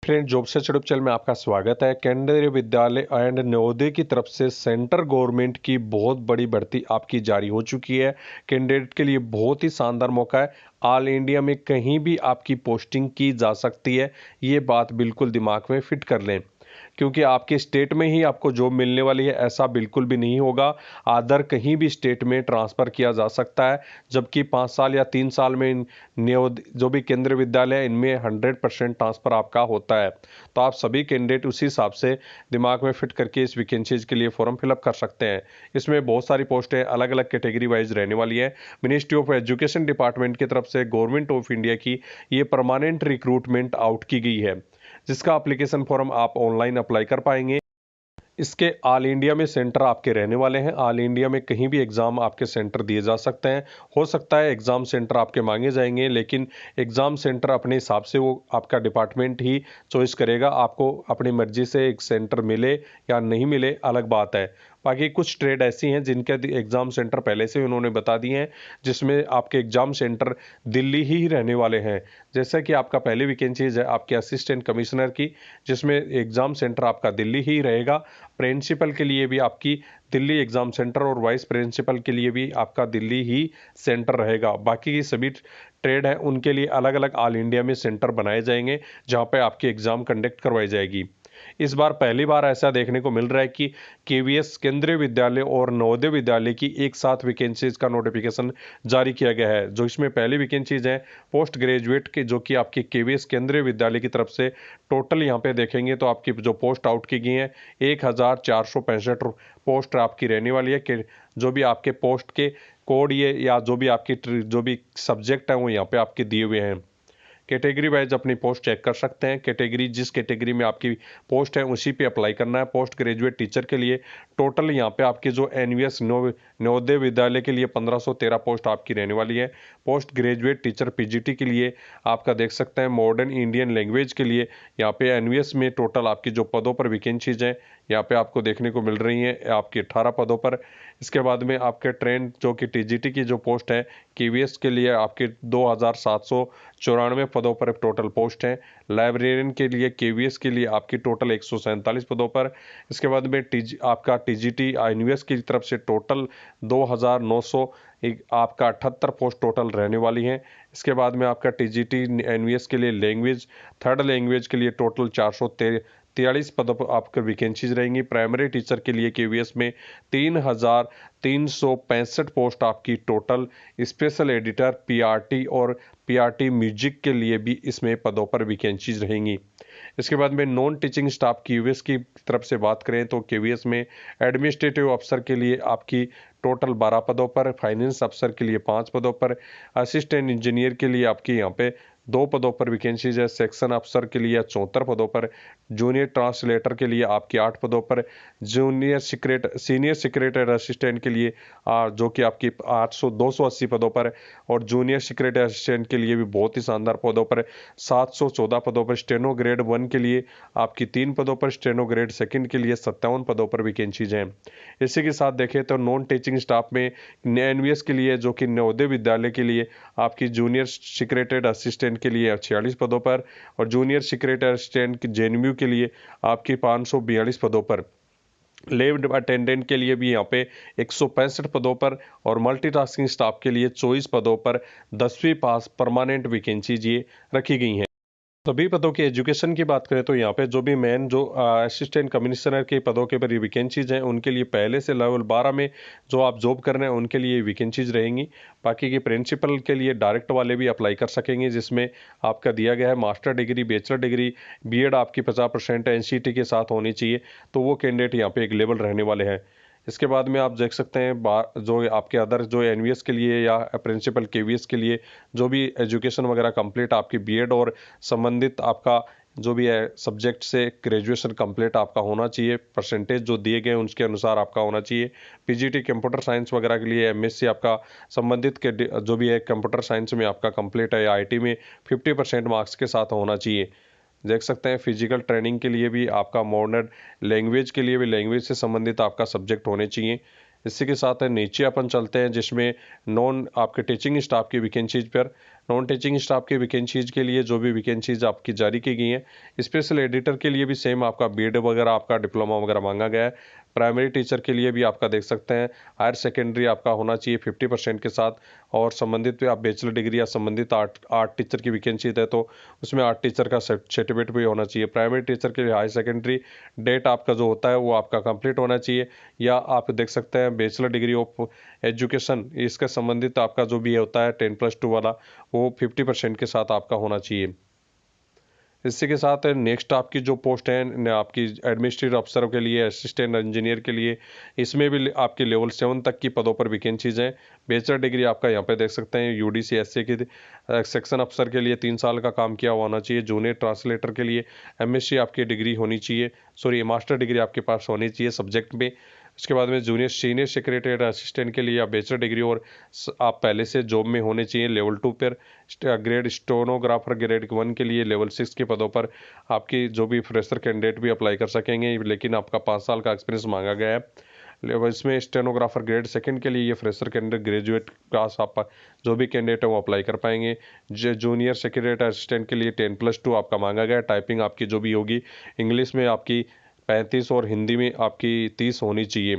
Friend, job search YouTube channel में आपका स्वागत है। केंद्रीय विद्यालय एंड नवोदय की तरफ से सेंट्रल गवर्नमेंट की बहुत बड़ी भर्ती आपकी जारी हो चुकी है। कैंडिडेट के लिए बहुत ही शानदार मौका है। ऑल इंडिया में कहीं भी आपकी पोस्टिंग की जा सकती है। ये बात बिल्कुल दिमाग में फिट कर लें, क्योंकि आपके स्टेट में ही आपको जॉब मिलने वाली है ऐसा बिल्कुल भी नहीं होगा। अदर कहीं भी स्टेट में ट्रांसफ़र किया जा सकता है, जबकि 5 साल या 3 साल में जो भी केंद्रीय विद्यालय है इनमें 100% ट्रांसफ़र आपका होता है। तो आप सभी कैंडिडेट उसी हिसाब से दिमाग में फिट करके इस वैकेंसीज के लिए फॉर्म फिलअप कर सकते हैं। इसमें बहुत सारी पोस्टें अलग अलग कैटेगरी वाइज रहने वाली है। मिनिस्ट्री ऑफ एजुकेशन डिपार्टमेंट की तरफ से गवर्नमेंट ऑफ इंडिया की ये परमानेंट रिक्रूटमेंट आउट की गई है, जिसका एप्लीकेशन फॉर्म आप ऑनलाइन अप्लाई कर पाएंगे। इसके ऑल इंडिया में सेंटर आपके रहने वाले हैं। ऑल इंडिया में कहीं भी एग्ज़ाम आपके सेंटर दिए जा सकते हैं। हो सकता है एग्ज़ाम सेंटर आपके मांगे जाएंगे, लेकिन एग्ज़ाम सेंटर अपने हिसाब से वो आपका डिपार्टमेंट ही चॉइस करेगा। आपको अपनी मर्जी से एक सेंटर मिले या नहीं मिले अलग बात है। बाकी कुछ ट्रेड ऐसी हैं जिनके एग्ज़ाम सेंटर पहले से उन्होंने बता दिए हैं, जिसमें आपके एग्ज़ाम सेंटर दिल्ली ही रहने वाले हैं। जैसा कि आपका पहली वैकेंसीज है आपके असिस्टेंट कमिश्नर की, जिसमें एग्ज़ाम सेंटर आपका दिल्ली ही रहेगा। प्रिंसिपल के लिए भी आपकी दिल्ली एग्ज़ाम सेंटर और वाइस प्रिंसिपल के लिए भी आपका दिल्ली ही सेंटर रहेगा। बाकी की सभी ट्रेड हैं उनके लिए अलग अलग ऑल इंडिया में सेंटर बनाए जाएंगे, जहां पे आपकी एग्ज़ाम कंडक्ट करवाई जाएगी। इस बार पहली बार ऐसा देखने को मिल रहा है कि केवीएस केंद्रीय विद्यालय और नवोदय विद्यालय की एक साथ वैकेंसीज का नोटिफिकेशन जारी किया गया है। जो इसमें पहली वैकेंसीज है पोस्ट ग्रेजुएट के, जो कि आपकी केवीएस केंद्रीय विद्यालय की तरफ से टोटल यहाँ पे देखेंगे तो आपकी जो पोस्ट आउट की गई हैं 1465 पोस्ट आपकी रहने वाली है। कि जो भी आपके पोस्ट के कोड ये या जो भी आपकी जो भी सब्जेक्ट है वो यहाँ पे आपके दिए हुए हैं। कैटेगरी वाइज अपनी पोस्ट चेक कर सकते हैं। कैटेगरी जिस कैटेगरी में आपकी पोस्ट है उसी पे अप्लाई करना है। पोस्ट ग्रेजुएट टीचर के लिए टोटल यहाँ पे आपकी जो एनवीएस नवोदय विद्यालय के लिए 1513 पोस्ट आपकी रहने वाली है। पोस्ट ग्रेजुएट टीचर पीजीटी के लिए आपका देख सकते हैं मॉडर्न इंडियन लैंग्वेज के लिए यहाँ पे एनवीएस में टोटल आपकी जो पदों पर वैकेंसीज हैं यहाँ पे आपको देखने को मिल रही हैं आपकी 18 पदों पर। इसके बाद में आपके ट्रेंड जो कि टीजीटी की जो पोस्ट है केवीएस के लिए आपके 2794 पदों पर टोटल पोस्ट हैं। लाइब्रेरियन के लिए केवीएस के लिए आपकी टोटल 147 पदों पर। इसके बाद में आपका टीजीटी एनवीएस की तरफ से टोटल 2900 आपका 78 पोस्ट टोटल रहने वाली हैं। इसके बाद में आपका टीजीटी एनवीएस के लिए लैंग्वेज थर्ड लैंग्वेज के लिए टोटल 443 पदों पर आपके वैकेंसीज रहेंगी। प्राइमरी टीचर के लिए केवीएस में 3365 पोस्ट आपकी टोटल। स्पेशल एडिटर पीआरटी और पीआरटी म्यूजिक के लिए भी इसमें पदों पर वैकेंसीज रहेंगी। इसके बाद में नॉन टीचिंग स्टाफ केवीएस की तरफ से बात करें तो केवीएस में एडमिनिस्ट्रेटिव अफसर के लिए आपकी टोटल 12 पदों पर, फाइनेंस अफसर के लिए 5 पदों पर, असिस्टेंट इंजीनियर के लिए आपकी यहाँ पे 2 पदों पर वैकेंसीज है। सेक्शन अफसर के लिए 74 पदों पर, जूनियर ट्रांसलेटर के लिए आपकी 8 पदों पर, सीनियर सेक्रेटरी असिस्टेंट के लिए जो कि आपकी 280 पदों पर, और जूनियर सेक्रेटरी असिस्टेंट के लिए भी बहुत ही शानदार पदों पर 714 पदों पर। स्टेनो ग्रेड 1 के लिए आपकी 3 पदों पर, स्टेनो ग्रेड 2 के लिए 57 पदों पर वैकेंसीज हैं। इसी के साथ देखें तो नॉन टीचिंग स्टाफ में एनवीएस के लिए जो कि नवोदय विद्यालय के लिए आपकी जूनियर सेक्रेटरी असिस्टेंट के लिए 46 पदों पर, और जूनियर सेक्रेटरी असिस्टेंट जेएनयू के लिए आपकी 542 पदों पर। लैब अटेंडेंट के लिए भी यहाँ पे 165 पदों पर, और मल्टीटास्किंग स्टाफ के लिए 24 पदों पर 10वीं पास परमानेंट वैकेंसीज ये रखी गई हैं। सभी पदों की एजुकेशन की बात करें तो यहाँ पे जो भी मेन जो असिस्टेंट कमिश्नर के पदों के पर वैकेंसीज हैं उनके लिए पहले से लेवल 12 में जो आप जॉब कर रहे हैं उनके लिए वैकेंसीज रहेंगी। बाकी के प्रिंसिपल के लिए डायरेक्ट वाले भी अप्लाई कर सकेंगे, जिसमें आपका दिया गया है master degree, bachelor degree, BEd आपकी 50% एनसीटी के साथ होनी चाहिए, तो वो कैंडिडेट यहाँ पे अवेलेबल रहने वाले हैं। इसके बाद में आप देख सकते हैं जो आपके अदर जो एनवीएस के लिए या प्रिंसिपल केवीएस के लिए जो भी एजुकेशन वगैरह कंप्लीट आपकी बीएड और संबंधित आपका जो भी है सब्जेक्ट से ग्रेजुएशन कंप्लीट आपका होना चाहिए। परसेंटेज जो दिए गए उसके अनुसार आपका होना चाहिए। पीजीटी कंप्यूटर साइंस वगैरह के लिए एमएससी आपका संबंधित के जो भी है कंप्यूटर साइंस में आपका कंप्लीट है, आईटी में 50% मार्क्स के साथ होना चाहिए। देख सकते हैं फिजिकल ट्रेनिंग के लिए भी आपका मॉडर्न लैंग्वेज के लिए भी लैंग्वेज से संबंधित आपका सब्जेक्ट होने चाहिए। इसी के साथ नीचे अपन चलते हैं जिसमें नॉन आपके टीचिंग स्टाफ की वैकेंसीज पर नॉन टीचिंग स्टाफ की वैकेंसीज के लिए जो भी वैकेंसीज आपकी जारी की गई हैं, स्पेशल एडिटर के लिए भी सेम आपका बीएड वगैरह आपका डिप्लोमा वगैरह मांगा गया है। प्राइमरी टीचर के लिए भी आपका देख सकते हैं हायर सेकेंडरी आपका होना चाहिए 50% के साथ, और संबंधित भी आप बैचलर डिग्री या संबंधित आर्ट टीचर की वैकेंसी है तो उसमें आर्ट टीचर का सर्टिफिकेट भी होना चाहिए। प्राइमरी टीचर के लिए हायर सेकेंडरी डेट आपका जो होता है वो आपका कंप्लीट होना चाहिए, या आप देख सकते हैं बैचलर डिग्री ऑफ एजुकेशन इसका संबंधित आपका जो भी होता है 10+2 वाला वो 50% के साथ आपका होना चाहिए। इसी के साथ नेक्स्ट आपकी जो पोस्ट है आपकी एडमिनिस्ट्रेटिव अफसर के लिए, असिस्टेंट इंजीनियर के लिए, इसमें भी आपकी लेवल 7 तक की पदों पर वैकेंसीज हैं। बैचलर डिग्री आपका यहाँ पे देख सकते हैं यूडीसी एसए की सेक्शन अफसर के लिए 3 साल का काम किया हुआ होना चाहिए। जूनियर ट्रांसलेटर के लिए एमएससी आपकी डिग्री होनी चाहिए, सॉरी मास्टर डिग्री आपके पास होनी चाहिए सब्जेक्ट में। उसके बाद में जूनियर सीनियर सेक्रेटरी असिस्टेंट के लिए आप बैचलर डिग्री और आप पहले से जॉब में होने चाहिए लेवल 2 पर। ग्रेड स्टेनोग्राफर ग्रेड 1 के लिए लेवल 6 के पदों पर आपकी जो भी फ्रेशर कैंडिडेट भी अप्लाई कर सकेंगे, लेकिन आपका 5 साल का एक्सपीरियंस मांगा गया है। इसमें स्टेनोग्राफर ग्रेड 2 के लिए ये फ्रेशर कैंडिडेट ग्रेजुएट क्लास आप जो भी कैंडिडेट है वो अप्लाई कर पाएंगे। जूनियर सेक्रेटरी असिस्टेंट के लिए 10+2 आपका मांगा गया है। टाइपिंग आपकी जो भी होगी इंग्लिश में आपकी 35 और हिंदी में आपकी 30 होनी चाहिए।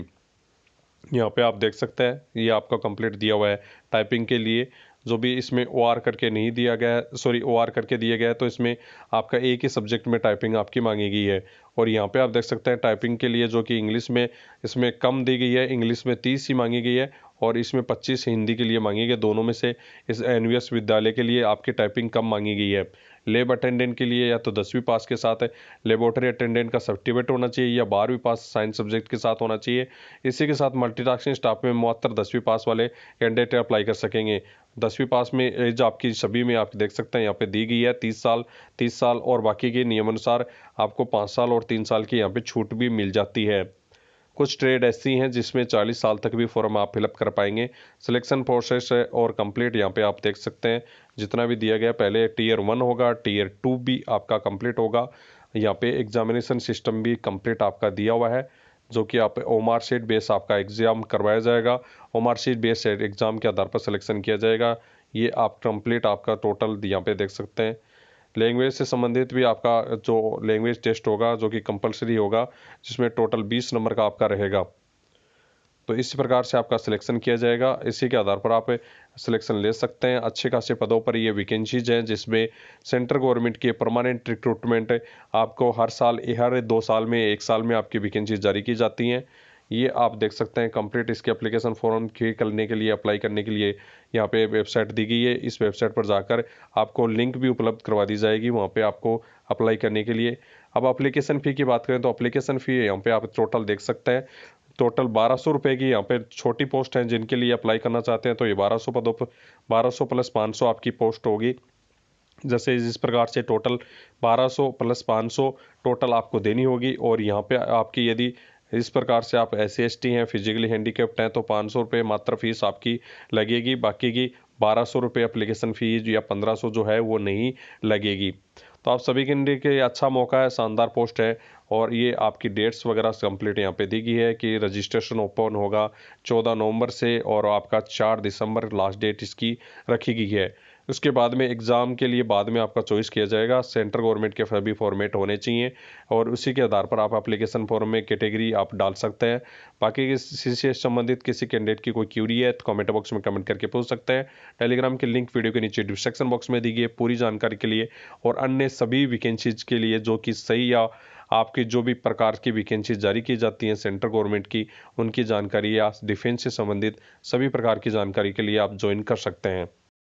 यहाँ पे आप देख सकते हैं ये आपका कंप्लीट दिया हुआ है। टाइपिंग के लिए जो भी इसमें OR करके नहीं दिया गया है, सॉरी OR करके दिया गया है, तो इसमें आपका एक ही सब्जेक्ट में टाइपिंग आपकी मांगी गई है। और यहाँ पे आप देख सकते हैं टाइपिंग के लिए जो कि इंग्लिश में इसमें कम दी गई है, इंग्लिश में 30 ही मांगी गई है और इसमें 25 हिंदी के लिए मांगी गई। दोनों में से इस एनवीएस विद्यालय के लिए आपकी टाइपिंग कम मांगी गई है। लैब अटेंडेंट के लिए या तो 10वीं पास के साथ है लेबोरेटरी अटेंडेंट का सर्टिफिकेट होना चाहिए, या 12वीं पास साइंस सब्जेक्ट के साथ होना चाहिए। इसी के साथ मल्टीटास्किंग स्टाफ में मात्र 10वीं पास वाले कैंडिडेट अप्लाई कर सकेंगे। 10वीं पास में एज आपकी सभी में आप देख सकते हैं यहाँ पे दी गई है 30 साल और बाकी के नियमानुसार आपको 5 साल और 3 साल की यहाँ पे छूट भी मिल जाती है। कुछ ट्रेड ऐसी हैं जिसमें 40 साल तक भी फॉर्म आप फिलअप कर पाएंगे। सिलेक्शन प्रोसेस है और कंप्लीट यहाँ पे आप देख सकते हैं जितना भी दिया गया, पहले टियर 1 होगा, टियर 2 भी आपका कंप्लीट होगा। यहाँ पे एग्जामिनेशन सिस्टम भी कंप्लीट आपका दिया हुआ है, जो कि आप ओमार शीट बेस आपका एग्जाम करवाया जाएगा। ओमार शीट बेस एग्जाम के आधार पर सिलेक्शन किया जाएगा। ये आप कंप्लीट आपका टोटल यहाँ पे देख सकते हैं। लैंग्वेज से संबंधित भी आपका जो लैंग्वेज टेस्ट होगा जो कि कंपलसरी होगा, जिसमें टोटल 20 नंबर का आपका रहेगा। तो इस प्रकार से आपका सिलेक्शन किया जाएगा, इसी के आधार पर आप सिलेक्शन ले सकते हैं। अच्छे खासे पदों पर ये वैकेंसीज हैं जिसमें सेंट्रल गवर्नमेंट की परमानेंट रिक्रूटमेंट आपको हर 2 साल में 1 साल में आपकी वैकेंसी जारी की जाती हैं। ये आप देख सकते हैं कंप्लीट इसके एप्लीकेशन फॉर्म करने के लिए, अप्लाई करने के लिए यहाँ पे वेबसाइट दी गई है। इस वेबसाइट पर जाकर आपको लिंक भी उपलब्ध करवा दी जाएगी वहाँ पे आपको अप्लाई करने के लिए। अब एप्लीकेशन फ़ी की बात करें तो एप्लीकेशन फ़ी यहाँ पे आप टोटल देख सकते हैं, टोटल 1200 रुपये की यहाँ पे छोटी पोस्ट हैं जिनके लिए अप्लाई करना चाहते हैं तो ये 1200 पदों पर 1200 + 500 आपकी पोस्ट होगी। जैसे इस प्रकार से टोटल 1200 + 500 टोटल आपको देनी होगी। और यहाँ पे आपकी यदि इस प्रकार से आप SC/ST हैं, फिजिकली हैंडीकैप्ड हैं तो 500 रुपये मात्र फीस आपकी लगेगी। बाकी की 1200 रुपये एप्लीकेशन फ़ीस या 1500 जो है वो नहीं लगेगी। तो आप सभी कैंडिडेट के लिए अच्छा मौका है, शानदार पोस्ट है। और ये आपकी डेट्स वगैरह कंप्लीट यहाँ पे दी गई है कि रजिस्ट्रेशन ओपन होगा 14 नवंबर से और आपका 4 दिसंबर लास्ट डेट इसकी रखी गई है। उसके बाद में एग्ज़ाम के लिए बाद में आपका चॉइस किया जाएगा। सेंट्रल गवर्नमेंट के सभी फॉर्मेट होने चाहिए और उसी के आधार पर आप एप्लीकेशन फॉर्म में कैटेगरी आप डाल सकते हैं। बाकी किसी से संबंधित किसी कैंडिडेट की कोई क्यूरी है तो कमेंट बॉक्स में कमेंट करके पूछ सकते हैं। टेलीग्राम की लिंक वीडियो के नीचे डिस्क्रिप्शन बॉक्स में दी गई है पूरी जानकारी के लिए, और अन्य सभी वैकेंसीज के लिए जो कि सही या आपकी जो भी प्रकार की वैकेंसी जारी की जाती हैं सेंट्रल गवर्नमेंट की, उनकी जानकारी या डिफेंस से संबंधित सभी प्रकार की जानकारी के लिए आप ज्वाइन कर सकते हैं।